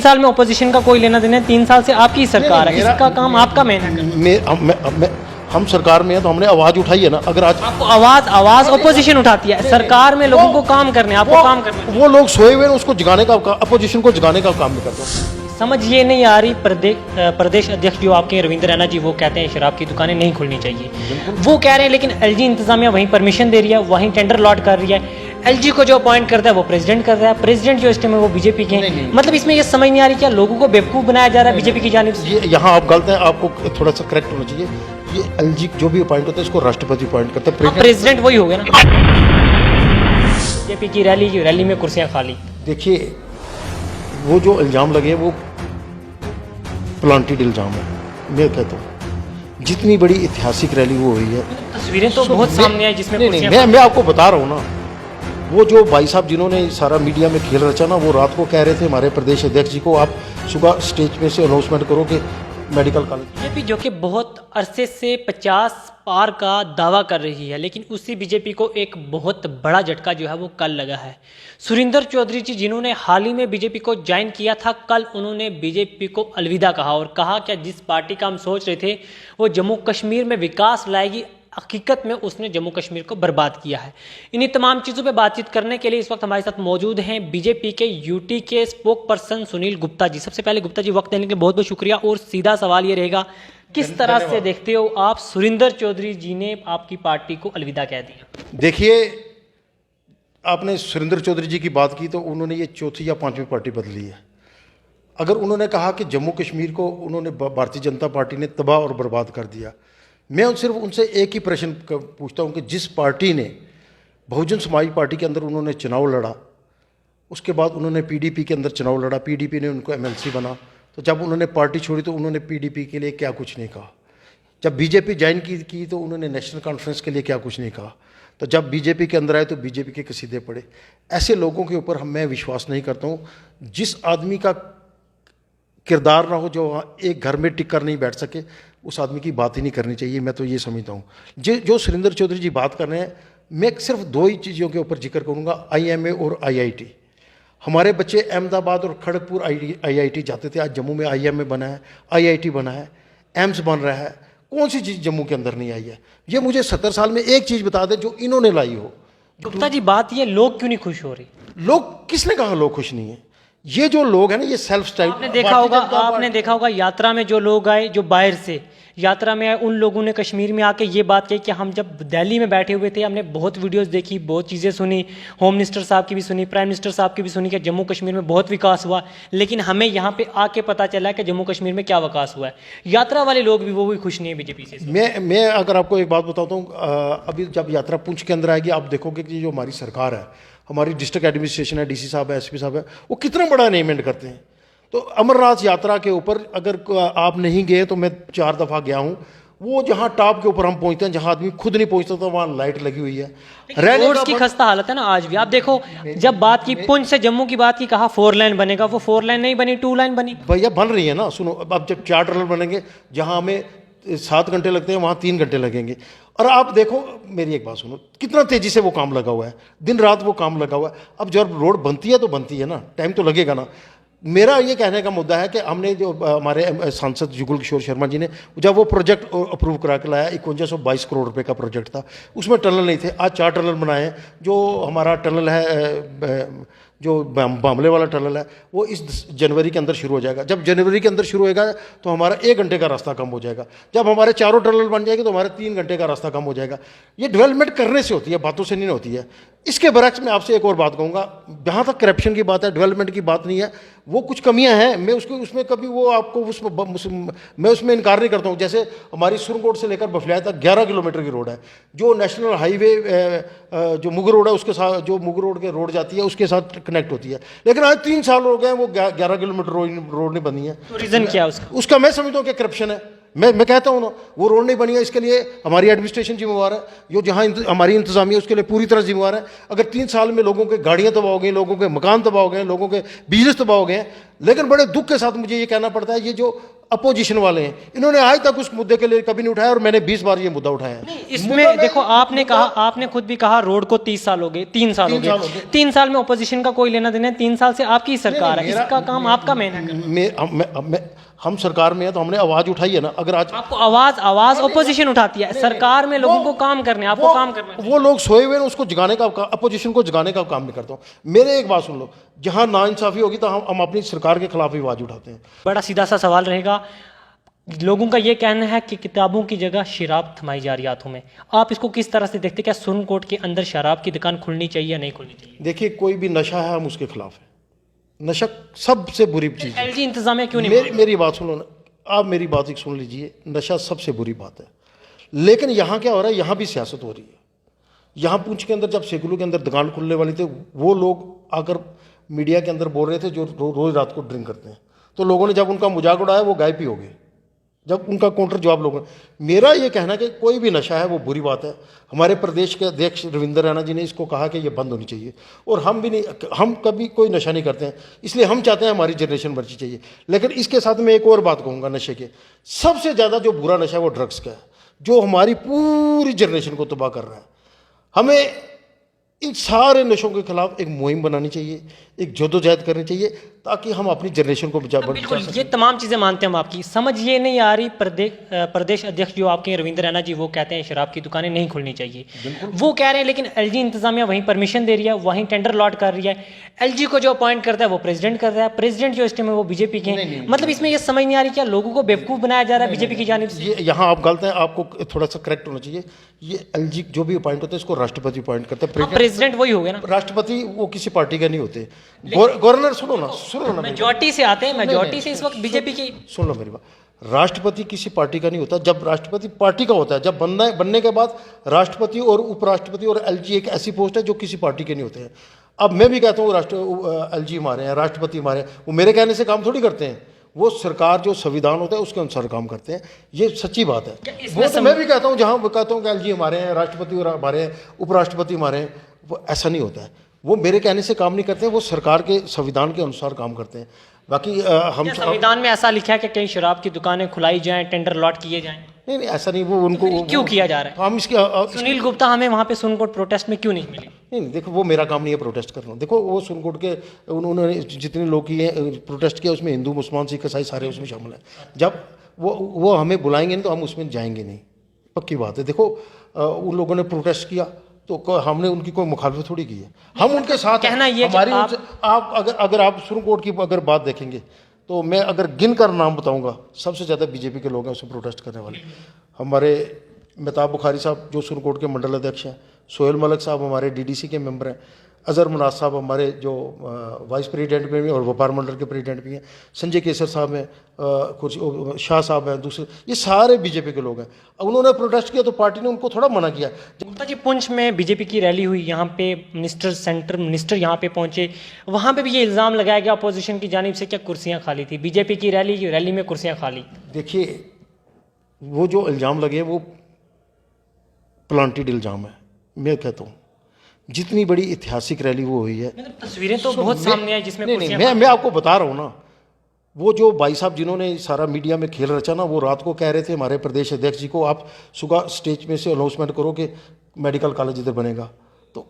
3 साल में ऑपोजिशन का कोई लेना देना है, 3 साल से आपकी सरकार है, इसका काम आपका मेन है। हम सरकार में है तो हमने आवाज उठाई है ना। अगर आज आपको आवाज ऑपोजिशन उठाती है, सरकार में लोगों को काम करने, आपको काम करने। वो लोग सोए हुए हैं, उसको जगाने का, अपोजिशन को जगाने का काम नहीं करते। समझ ये नहीं आ रही, प्रदेश अध्यक्ष जो आपके रविंद्र रैना जी, वो कहते हैं शराब की दुकानें नहीं खुलनी चाहिए, वो कह रहे हैं, लेकिन एलजी इंतजामिया वहीं परमिशन दे रही है, वहीं टेंडर लॉट कर रही है। एलजी को जो अपॉइंट करता है वो प्रेसिडेंट कर रहा है, प्रेसिडेंट जो इस टाइम है वो बीजेपी के हैं। मतलब इसमें ये समझ नहीं आ रही क्या लोगों को बेवकूफ़ बनाया जा रहा है बीजेपी की जानिब से। यहाँ आप गलत हैं, आपको थोड़ा सा करेक्ट होना चाहिए। ये एलजी जो भी अपॉइंट होता है इसको राष्ट्रपति अपॉइंट करता है। प्रेसिडेंट वही हो गया ना। बीजेपी की रैली में कुर्सियां खाली। देखिए, वो जो इल्ज़ाम लगे वो प्लांटेड इल्ज़ाम है। मैं कहता हूँ जितनी बड़ी ऐतिहासिक रैली वो हुई है, तस्वीरें तो बहुत सामने आई जिसमें मैं आपको बता रहा हूँ ना, वो जो भाई साहब जिन्होंने सारा मीडिया में खेल रचा ना, वो रात को कह रहे थे हमारे प्रदेश अध्यक्ष जी को, आप सुबह स्टेज पे से अनाउंसमेंट करो कि मेडिकल कॉलेज। बीजेपी जो कि बहुत अरसे से 50 पार का दावा कर रही है, लेकिन उसी बीजेपी को एक बहुत बड़ा झटका जो है वो कल लगा है। सुरिंदर चौधरी जी जिन्होंने हाल ही में बीजेपी को ज्वाइन किया था, कल उन्होंने बीजेपी को अलविदा कहा और कहा कि जिस पार्टी का हम सोच रहे थे वो जम्मू कश्मीर में विकास लाएगी, हकीकत में उसने जम्मू कश्मीर को बर्बाद किया है। इन्हीं तमाम चीज़ों पे बातचीत करने के लिए इस वक्त हमारे साथ मौजूद हैं बीजेपी के यूटी के स्पोक पर्सन सुनील गुप्ता जी। सबसे पहले गुप्ता जी, वक्त देने के लिए बहुत बहुत शुक्रिया। और सीधा सवाल ये रहेगा, किस तरह से देखते हो आप सुरिंदर चौधरी जी ने आपकी पार्टी को अलविदा कह दिया? देखिए, आपने सुरिंदर चौधरी जी की बात की तो उन्होंने ये चौथी या पांचवी पार्टी बदली है। अगर उन्होंने कहा कि जम्मू कश्मीर को उन्होंने भारतीय जनता पार्टी ने तबाह और बर्बाद कर दिया, मैं सिर्फ उनसे एक ही प्रश्न पूछता हूं कि जिस पार्टी ने बहुजन समाज पार्टी के अंदर उन्होंने चुनाव लड़ा, उसके बाद उन्होंने पीडीपी के अंदर चुनाव लड़ा, पीडीपी ने उनको एमएलसी बना, तो जब उन्होंने पार्टी छोड़ी तो उन्होंने पीडीपी के लिए क्या कुछ नहीं कहा। जब बीजेपी ज्वाइन की तो उन्होंने नेशनल कॉन्फ्रेंस के लिए क्या कुछ नहीं कहा। तो जब बीजेपी के अंदर आए तो बीजेपी के कसीदे पड़े। ऐसे लोगों के ऊपर मैं विश्वास नहीं करता हूँ। जिस आदमी का किरदार ना हो, जो एक घर में टिक कर नहीं बैठ सके, उस आदमी की बात ही नहीं करनी चाहिए। मैं तो ये समझता हूँ। जो सुरिंदर चौधरी जी बात कर रहे हैं, मैं सिर्फ दो ही चीज़ों के ऊपर जिक्र करूँगा, आईएमए और आईआईटी। हमारे बच्चे अहमदाबाद और खड़गपुर आईआईटी जाते थे, आज जम्मू में आईएमए बना है, आईआईटी बना है, एम्स बन रहा है। कौन सी चीज़ जम्मू के अंदर नहीं आई है? ये मुझे 70 साल में एक चीज़ बता दे जो इन्होंने लाई हो। गुप्ता जी, बात ये लोग क्यों नहीं खुश हो रहे? लोग, किसने कहा लोग खुश नहीं है? ये जो लोग हैं ना, ये सेल्फ स्टाइल। आपने देखा होगा यात्रा में जो लोग आए, जो बाहर से यात्रा में आए, उन लोगों ने कश्मीर में आके ये बात कही कि हम जब दिल्ली में बैठे हुए थे, हमने बहुत वीडियोस देखी, बहुत चीज़ें सुनी, होम मिनिस्टर साहब की भी सुनी, प्राइम मिनिस्टर साहब की भी सुनी कि जम्मू कश्मीर में बहुत विकास हुआ, लेकिन हमें यहाँ पे आके पता चला कि जम्मू कश्मीर में क्या विकास हुआ है। यात्रा वाले लोग भी वो भी खुश नहीं है बीजेपी से। मैं अगर आपको एक बात बताता हूँ, अभी जब यात्रा पुंछ के अंदर आएगी, आप देखोगे कि जो हमारी सरकार है, हमारी डिस्ट्रिक्ट एडमिनिस्ट्रेशन है, डीसी साहब है, एसपी साहब है, वो कितना बड़ा अरेंजमेंट करते हैं। तो अमरनाथ यात्रा के ऊपर अगर आप नहीं गए तो मैं 4 दफ़ा गया हूँ। वो जहाँ टॉप के ऊपर हम पहुँचते हैं, जहाँ आदमी खुद नहीं पहुँचता था, वहाँ लाइट लगी हुई है। रोड्स की खस्ता हालत है ना आज भी। आप देखो, जब बात की पुंछ से जम्मू की बात की, कहा 4 लाइन बनेगा, वो 4 लाइन नहीं बनी, 2 लाइन बनी। भैया बन रही है ना, सुनो, अब जब 4 टनल बनेंगे, जहाँ हमें 7 घंटे लगते हैं वहाँ 3 घंटे लगेंगे। और आप देखो, मेरी एक बात सुनो, कितना तेजी से वो काम लगा हुआ है, दिन रात वो काम लगा हुआ है। अब जब रोड बनती है तो बनती है ना, टाइम तो लगेगा ना। मेरा ये कहने का मुद्दा है कि हमने जो हमारे सांसद जुगल किशोर शर्मा जी ने जब वो प्रोजेक्ट अप्रूव करा के लाया, 5122 करोड़ रुपए का प्रोजेक्ट था, उसमें टनल नहीं थे। आज 4 टनल बनाए हैं। जो हमारा टनल है, जो बामले वाला टनल है, वो इस जनवरी के अंदर शुरू हो जाएगा। जब जनवरी के अंदर शुरू होएगा तो हमारा 1 घंटे का रास्ता कम हो जाएगा। जब हमारे 4 टनल बन जाएंगे तो हमारे 3 घंटे का रास्ता कम हो जाएगा। ये डेवलपमेंट करने से होती है, बातों से नहीं होती है। इसके बरक्स में आपसे एक और बात कहूँगा, जहाँ तक करप्शन की बात है, डेवलपमेंट की बात नहीं है, वो कुछ कमियां हैं। मैं उसमें कभी वो आपको मैं उसमें इनकार नहीं करता हूँ। जैसे हमारी सुरनकोट से लेकर बफलिया तक 11 किलोमीटर की रोड है, जो नेशनल हाईवे जो मुग रोड है उसके साथ, जो मुग रोड के रोड जाती है उसके साथ कनेक्ट होती है। लेकिन आज 3 साल हो गए वो 11 किलोमीटर रोड नहीं बनी है। तो रीज़न क्या है उसका? मैं समझता हूँ कि करप्शन है। मैं कहता हूँ ना, वो रोड नहीं बनी है, इसके लिए हमारी एडमिनिस्ट्रेशन जिम्मेवार है, जो जहाँ हमारी इंतजामिया उसके लिए पूरी तरह जिम्मेवार है। अगर 3 साल में लोगों के गाड़ियाँ तबाह हो गई, लोगों के मकान तबाह हो गए, लोगों के बिजनेस तबाह हो गए, लेकिन बड़े दुख के साथ मुझे ये कहना पड़ता है, ये जो अपोजिशन वाले हैं, इन्होंने आज तक उस मुद्दे के लिए कभी नहीं उठाया, और मैंने 20 बार ये मुद्दा उठाया है। इसमें देखो, आपने कहा, आपने खुद भी कहा रोड को 30 साल हो गए, 3 साल हो गए। 3 साल में ओपोजिशन का कोई लेना देना है? 3 साल से आपकी सरकार है, इसका काम आपका मेन है। हम सरकार में है तो हमने आवाज उठाई है ना। अगर आज आपको आवाज ओपोजिशन उठाती है, सरकार में लोगों को काम करने, आपको काम करना है। वो लोग सोए हुए हैं, उसको जगाने का, अपोजिशन को जगाने का काम नहीं करता हूँ। मेरे एक बात सुन लो, जहां नाइंसाफी होगी तो हम अपनी सरकार के खिलाफ ही आवाज उठाते हैं। बड़ा सीधा सा सवाल रहेगा, लोगों का ये कहना है कि किताबों की जगह शराब थमाई जा रही है हाथों में, आप इसको किस तरह से देखते? क्या सुप्रीम कोर्ट के अंदर शराब की दुकान खुलनी चाहिए या नहीं खुलनी चाहिए? देखिए, कोई भी नशा है, हम उसके खिलाफ है। नशा सबसे बुरी चीज है। एलजी इंतजामिया क्यों नहीं? मेरी बात सुनो ना, आप मेरी बात एक सुन लीजिए। नशा सबसे बुरी बात है, लेकिन यहाँ क्या हो रहा है, यहाँ भी सियासत हो रही है। यहाँ पूंछ के अंदर जब सेकुलर के अंदर दुकान खुलने वाली थे, वो लोग आकर मीडिया के अंदर बोल रहे थे जो रोज रात को ड्रिंक करते हैं, तो लोगों ने जब उनका मजाक उड़ाया वो गायब ही हो गए, जब उनका काउंटर जवाब लोगों ने। मेरा ये कहना है कि कोई भी नशा है वो बुरी बात है। हमारे प्रदेश के अध्यक्ष रविंद्र रैना जी ने इसको कहा कि ये बंद होनी चाहिए, और हम भी नहीं, हम कभी कोई नशा नहीं करते हैं, इसलिए हम चाहते हैं हमारी जनरेशन बची चाहिए। लेकिन इसके साथ मैं एक और बात कहूँगा, नशे के सबसे ज़्यादा जो बुरा नशा है वो ड्रग्स का है, जो हमारी पूरी जनरेशन को तबाह कर रहा है। हमें इन सारे नशों के खिलाफ एक मुहिम बनानी चाहिए, एक जद्दोजहद करनी चाहिए, ताकि हम अपनी जनरेशन को बचा सकें। ये तमाम चीज़ें मानते हैं हम आपकी, समझ ये नहीं आ रही, प्रदेश अध्यक्ष जो आपके रविंद्र रैना जी, वो कहते हैं शराब की दुकानें नहीं खुलनी चाहिए, वो कह रहे हैं, लेकिन एलजी इंतजामिया वहीं परमिशन दे रही है, वहीं टेंडर लॉट कर रही है। एलजी को जो अपॉइंट करता है वो प्रेसिडेंट कर रहा है, प्रेसिडेंट जो इस टाइम है वो बीजेपी के हैं। मतलब इसमें ये समझ नहीं आ रही, क्या लोगों को बेवकूफ़ बनाया जा रहा है बीजेपी की जानिब से? ये यहाँ आप गलत हैं, आपको थोड़ा सा करेक्ट होना चाहिए। ये एलजी जो भी अपॉइंट होता है, इसको राष्ट्रपति अपॉइंट करता है। प्रेसिडेंट वही हो गया ना, राष्ट्रपति वो किसी पार्टी का नहीं होते। गवर्नर सुनो ना, मेजॉरिटी से आते हैं, मेजॉरिटी से इस वक्त बीजेपी की। सुन लो मेरी बात, राष्ट्रपति किसी पार्टी का नहीं होता, जब राष्ट्रपति पार्टी का होता है, जब बनने के बाद राष्ट्रपति और उपराष्ट्रपति और एलजी एक ऐसी पोस्ट है जो किसी पार्टी के नहीं होते हैं। अब मैं भी कहता हूँ एलजी हमारे हैं, राष्ट्रपति हमारे हैं, वो मेरे कहने से काम थोड़ी करते हैं, वो सरकार जो संविधान होता है उसके अनुसार काम करते हैं। ये सच्ची बात है। वो तो मैं भी कहता हूँ, जहाँ कहता हूँ कि एलजी हमारे हैं, राष्ट्रपति हमारे हैं, उपराष्ट्रपति हमारे हैं, वो ऐसा नहीं होता है। वो मेरे कहने से काम नहीं करते हैं, वो सरकार के संविधान के अनुसार काम करते हैं। बाकी हम संविधान में ऐसा लिखा है कि कहीं शराब की दुकानें खुलाई जाएं, टेंडर लॉट किए जाएं? नहीं, ऐसा नहीं। वो उनको क्यों किया जा रहा है? हम इसके सुनील गुप्ता हमें वहाँ पे सुप्रीम कोर्ट प्रोटेस्ट में क्यों नहीं मिले? नहीं, देखो, वो मेरा काम नहीं है प्रोटेस्ट करना। देखो, वो सुप्रीम कोर्ट के उन्होंने जितने लोग किए प्रोटेस्ट किया, उसमें हिंदू मुसलमान सिख ईसाई सारे उसमें शामिल हैं। जब वो हमें बुलाएंगे नहीं तो हम उसमें जाएंगे नहीं, पक्की बात है। देखो, उन लोगों ने प्रोटेस्ट किया तो हमने उनकी कोई मुखालफत थोड़ी की है, हम उनके साथ कहना ये हमारी आप अगर आप सुप्रीम कोर्ट की अगर बात देखेंगे तो मैं अगर गिन कर नाम बताऊंगा, सबसे ज़्यादा बीजेपी के लोग हैं उसमें प्रोटेस्ट करने वाले। हमारे मेहताब बुखारी साहब जो सुप्रीम कोर्ट के मंडल अध्यक्ष हैं, सोहेल मलिक साहब हमारे डीडीसी के मेंबर हैं, अजहर मनाज साहब हमारे जो वाइस प्रेसिडेंट में भी और व्यापार मंडल के प्रेसिडेंट भी हैं, संजय केसर साहब हैं, कुछ शाह साहब हैं, दूसरे, ये सारे बीजेपी के लोग हैं। उन्होंने प्रोटेस्ट किया तो पार्टी ने उनको थोड़ा मना किया। गुप्ता जी, पुंछ में बीजेपी की रैली हुई, यहाँ पे सेंटर मिनिस्टर यहाँ पे पहुंचे, वहाँ पे भी ये इल्ज़ाम लगाया गया अपोजिशन की जानिब से क्या कुर्सियाँ खाली थी, बीजेपी की रैली में कुर्सियाँ खाली। देखिए, वो जो इल्ज़ाम लगे वो प्लांटेड इल्ज़ाम है। मैं कहता हूँ जितनी बड़ी ऐतिहासिक रैली वो हुई है, तस्वीरें तो बहुत सामने आई जिसमें मैं आपको बता रहा हूँ ना, वो जो भाई साहब जिन्होंने सारा मीडिया में खेल रचा ना, वो रात को कह रहे थे हमारे प्रदेश अध्यक्ष जी को, आप सुबह स्टेज में से अनाउंसमेंट करो कि मेडिकल कॉलेज इधर बनेगा। तो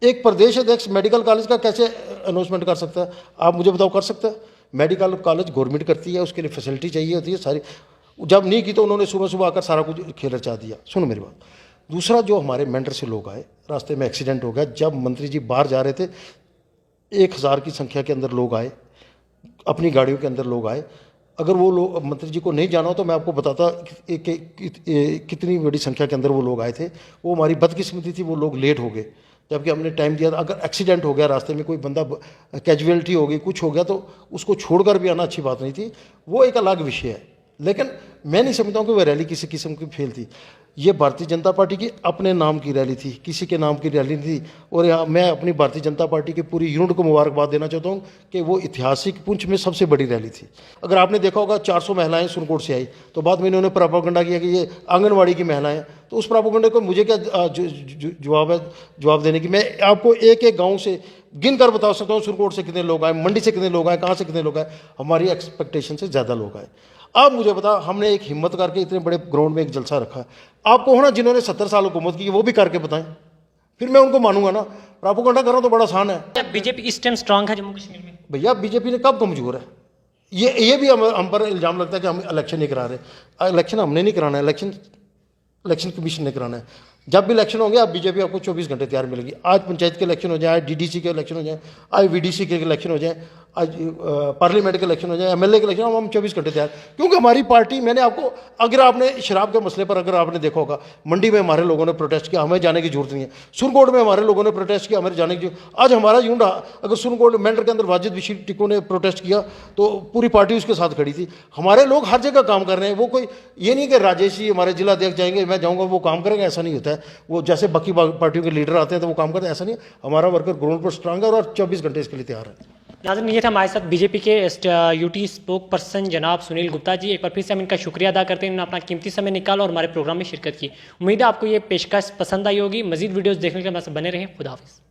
एक प्रदेश अध्यक्ष मेडिकल कॉलेज का कैसे अनाउंसमेंट कर सकता है? आप मुझे बताओ, कर सकता है? मेडिकल कॉलेज गवर्नमेंट करती है, उसके लिए फैसिलिटी चाहिए होती है सारी। जब नहीं की तो उन्होंने सुबह सुबह आकर सारा कुछ खेल रचा दिया। सुनो मेरी बात। दूसरा, जो हमारे मेंढर से लोग आए, रास्ते में एक्सीडेंट हो गया, जब मंत्री जी बाहर जा रहे थे 1000 की संख्या के अंदर लोग आए, अपनी गाड़ियों के अंदर लोग आए। अगर वो लोग मंत्री जी को नहीं जाना हो तो मैं आपको बताता कितनी बड़ी संख्या के अंदर वो लोग आए थे। वो हमारी बदकिस्मती थी, वो लोग लेट हो गए जबकि हमने टाइम दिया था। अगर एक्सीडेंट हो गया, रास्ते में कोई बंदा कैजुअलिटी हो गई, कुछ हो गया, तो उसको छोड़कर भी आना अच्छी बात नहीं थी, वो एक अलग विषय है। लेकिन मैं नहीं समझता हूँ कि वह रैली किसी किस्म की फेल थी। ये भारतीय जनता पार्टी की अपने नाम की रैली थी, किसी के नाम की रैली नहीं थी। और यहाँ मैं अपनी भारतीय जनता पार्टी की पूरी यूनिट को मुबारकबाद देना चाहता हूँ कि वो ऐतिहासिक पुंछ में सबसे बड़ी रैली थी। अगर आपने देखा होगा 400 महिलाएं सुरकोट से आई, तो बाद में इन्होंने प्रोपेगेंडा किया कि ये आंगनवाड़ी की महिलाएं। तो उस प्रोपेगेंडे को मुझे क्या जवाब देने की। मैं आपको एक एक गाँव से गिन कर बता सकता हूँ सुरकोट से कितने लोग आए, मंडी से कितने लोग आए, कहाँ से कितने लोग आए। हमारी एक्सपेक्टेशन से ज़्यादा लोग आए। अब मुझे बता, हमने एक हिम्मत करके इतने बड़े ग्राउंड में एक जलसा रखा। आपको हो ना, जिन्होंने 70 साल हुकूमत की वो भी करके बताएं, फिर मैं उनको मानूंगा ना। प्रोपेगेंडा करना तो बड़ा आसान है। बीजेपी इस टाइम स्ट्रांग है जम्मू कश्मीर में? भैया बीजेपी ने कब कमजोर है? ये भी हम पर इल्ज़ाम लगता है कि हम इलेक्शन नहीं करा रहे। इलेक्शन हमने नहीं कराना है, इलेक्शन कमीशन ने कराना है। जब भी इलेक्शन होंगे, अब बीजेपी आपको 24 घंटे तैयार मिलेगी। आज पंचायत के इलेक्शन हो जाए, आज डीडीसी के इलेक्शन हो जाए, आज वीडीसी के इलेक्शन हो जाए, आज पार्लियामेंट के इलेक्शन हो जाए, एमएलए के इलेक्शन, हम 24 घंटे तैयार। क्योंकि हमारी पार्टी, मैंने आपको, अगर आपने शराब के मसले पर अगर आपने देखा होगा, मंडी में हमारे लोगों ने प्रोटेस्ट किया, हमें जाने की जरूरत नहीं है। सुरकोट में हमारे लोगों ने प्रोटेस्ट किया, हमें जाने की। आज हमारा यूनिट, अगर सुरकोट मेंढर के अंदर वाजिद बशीर टिक्को ने प्रोटेस्ट किया तो पूरी पार्टी उसके साथ खड़ी थी। हमारे लोग हर जगह काम कर रहे हैं। वो कोई ये नहीं कि राजेश जी हमारे जिला अध्यक्ष जाएंगे, मैं जाऊँगा वो काम करेंगे, ऐसा नहीं होता है। वो जैसे बाकी पार्टियों के लीडर आते हैं तो वो काम करते हैं, ऐसा नहीं है। हमारा वर्कर ग्राउंड पर स्ट्रांग है और 24 घंटे इसके लिए तैयार है। नाज़रीन, ये था हमारे साथ बीजेपी के यूटी स्पोक पर्सन जनाब सुनील गुप्ता जी। एक बार फिर से हम इनका शुक्रिया अदा करते हैं, इन्होंने अपना कीमती समय निकाला और हमारे प्रोग्राम में शिरकत की। उम्मीद है आपको ये पेशकश पसंद आई होगी। मजीद वीडियोस देखने के लिए हमारे साथ बने रहें। खुदा हाफिज़।